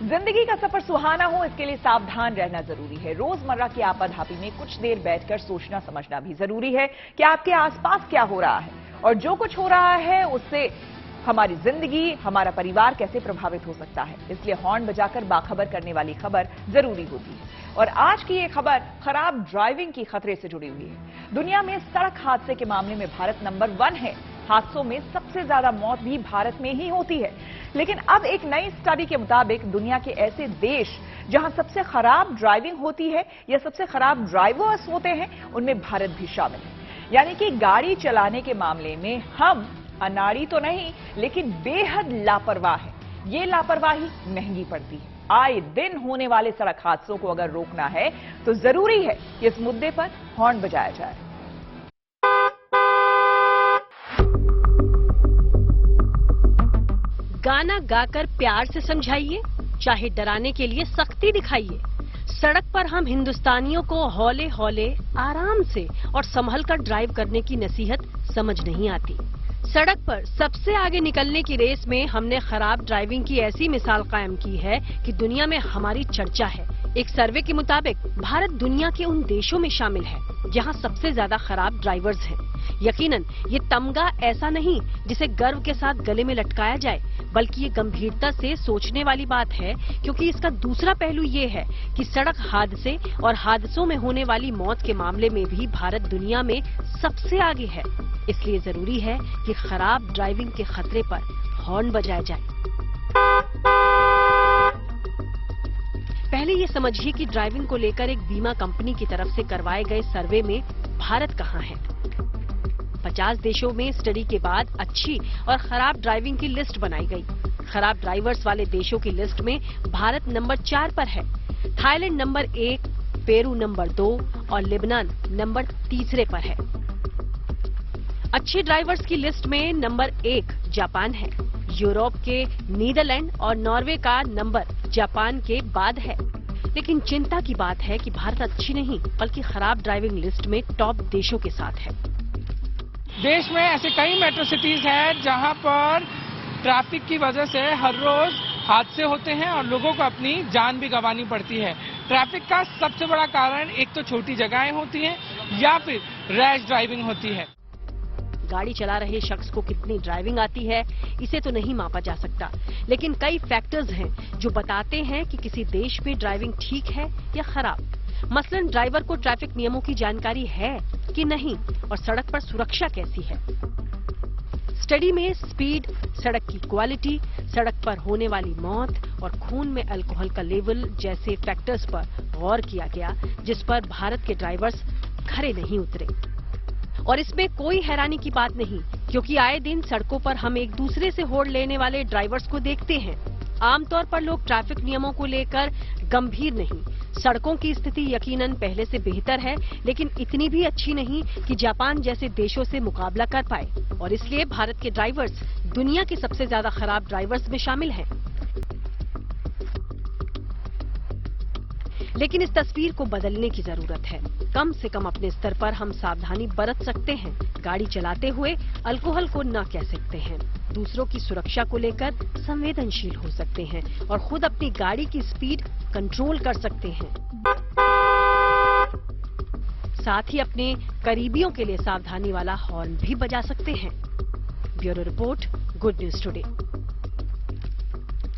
जिंदगी का सफर सुहाना हो, इसके लिए सावधान रहना जरूरी है। रोजमर्रा की आपाधापी में कुछ देर बैठकर सोचना समझना भी जरूरी है कि आपके आसपास क्या हो रहा है और जो कुछ हो रहा है उससे हमारी जिंदगी, हमारा परिवार कैसे प्रभावित हो सकता है। इसलिए हॉर्न बजाकर बाखबर करने वाली खबर जरूरी होती है। और आज की ये खबर खराब ड्राइविंग की खतरे से जुड़ी हुई है। दुनिया में सड़क हादसे के मामले में भारत नंबर 1 है। हादसों में सबसे ज्यादा मौत भी भारत में ही होती है। लेकिन अब एक नई स्टडी के मुताबिक दुनिया के ऐसे देश जहां सबसे खराब ड्राइविंग होती है या सबसे खराब ड्राइवर्स होते हैं, उनमें भारत भी शामिल है। यानी कि गाड़ी चलाने के मामले में हम अनाड़ी तो नहीं, लेकिन बेहद लापरवाह है। ये लापरवाही महंगी पड़ती है। आए दिन होने वाले सड़क हादसों को अगर रोकना है तो जरूरी है कि इस मुद्दे पर हॉर्न बजाया जाए। गाना गाकर प्यार से समझाइए, चाहे डराने के लिए सख्ती दिखाइए। सड़क पर हम हिंदुस्तानियों को हौले हौले, आराम से और संभल कर ड्राइव करने की नसीहत समझ नहीं आती। सड़क पर सबसे आगे निकलने की रेस में हमने खराब ड्राइविंग की ऐसी मिसाल कायम की है कि दुनिया में हमारी चर्चा है। एक सर्वे के मुताबिक भारत दुनिया के उन देशों में शामिल है जहां सबसे ज्यादा खराब ड्राइवर्स हैं। यकीनन ये तमगा ऐसा नहीं जिसे गर्व के साथ गले में लटकाया जाए, बल्कि ये गंभीरता से सोचने वाली बात है, क्योंकि इसका दूसरा पहलू ये है कि सड़क हादसे और हादसों में होने वाली मौत के मामले में भी भारत दुनिया में सबसे आगे है। इसलिए जरूरी है कि खराब ड्राइविंग के खतरे पर हॉर्न बजाया जाए। पहले ये समझिए कि ड्राइविंग को लेकर एक बीमा कंपनी की तरफ से करवाए गए सर्वे में भारत कहाँ है। 50 देशों में स्टडी के बाद अच्छी और खराब ड्राइविंग की लिस्ट बनाई गई। खराब ड्राइवर्स वाले देशों की लिस्ट में भारत नंबर 4 पर है, थाईलैंड नंबर 1, पेरू नंबर 2 और लेबनान नंबर 3 पर है। अच्छे ड्राइवर्स की लिस्ट में नंबर 1 जापान है। यूरोप के नीदरलैंड और नॉर्वे का नंबर जापान के बाद है। लेकिन चिंता की बात है कि भारत अच्छी नहीं बल्कि खराब ड्राइविंग लिस्ट में टॉप देशों के साथ है। देश में ऐसे कई मेट्रो सिटीज हैं जहां पर ट्रैफिक की वजह से हर रोज हादसे होते हैं और लोगों को अपनी जान भी गंवानी पड़ती है। ट्रैफिक का सबसे बड़ा कारण एक तो छोटी जगहें होती हैं या फिर रैश ड्राइविंग होती है। गाड़ी चला रहे शख्स को कितनी ड्राइविंग आती है इसे तो नहीं मापा जा सकता, लेकिन कई फैक्टर्स हैं जो बताते हैं कि किसी देश में ड्राइविंग ठीक है या खराब। मसलन ड्राइवर को ट्रैफिक नियमों की जानकारी है कि नहीं और सड़क पर सुरक्षा कैसी है। स्टडी में स्पीड, सड़क की क्वालिटी, सड़क पर होने वाली मौत और खून में अल्कोहल का लेवल जैसे फैक्टर्स पर गौर किया गया, जिस पर भारत के ड्राइवर्स खरे नहीं उतरे। और इसमें कोई हैरानी की बात नहीं, क्योंकि आए दिन सड़कों पर हम एक दूसरे से होड़ लेने वाले ड्राइवर्स को देखते हैं। आमतौर पर लोग ट्रैफिक नियमों को लेकर गंभीर नहीं। सड़कों की स्थिति यकीनन पहले से बेहतर है, लेकिन इतनी भी अच्छी नहीं कि जापान जैसे देशों से मुकाबला कर पाए, और इसलिए भारत के ड्राइवर्स दुनिया के सबसे ज्यादा खराब ड्राइवर्स में शामिल हैं। लेकिन इस तस्वीर को बदलने की जरूरत है। कम से कम अपने स्तर पर हम सावधानी बरत सकते हैं। गाड़ी चलाते हुए अल्कोहल को न कह सकते हैं, दूसरों की सुरक्षा को लेकर संवेदनशील हो सकते हैं और खुद अपनी गाड़ी की स्पीड कंट्रोल कर सकते हैं। साथ ही अपने करीबियों के लिए सावधानी वाला हॉर्न भी बजा सकते हैं। Bureau report, good news today.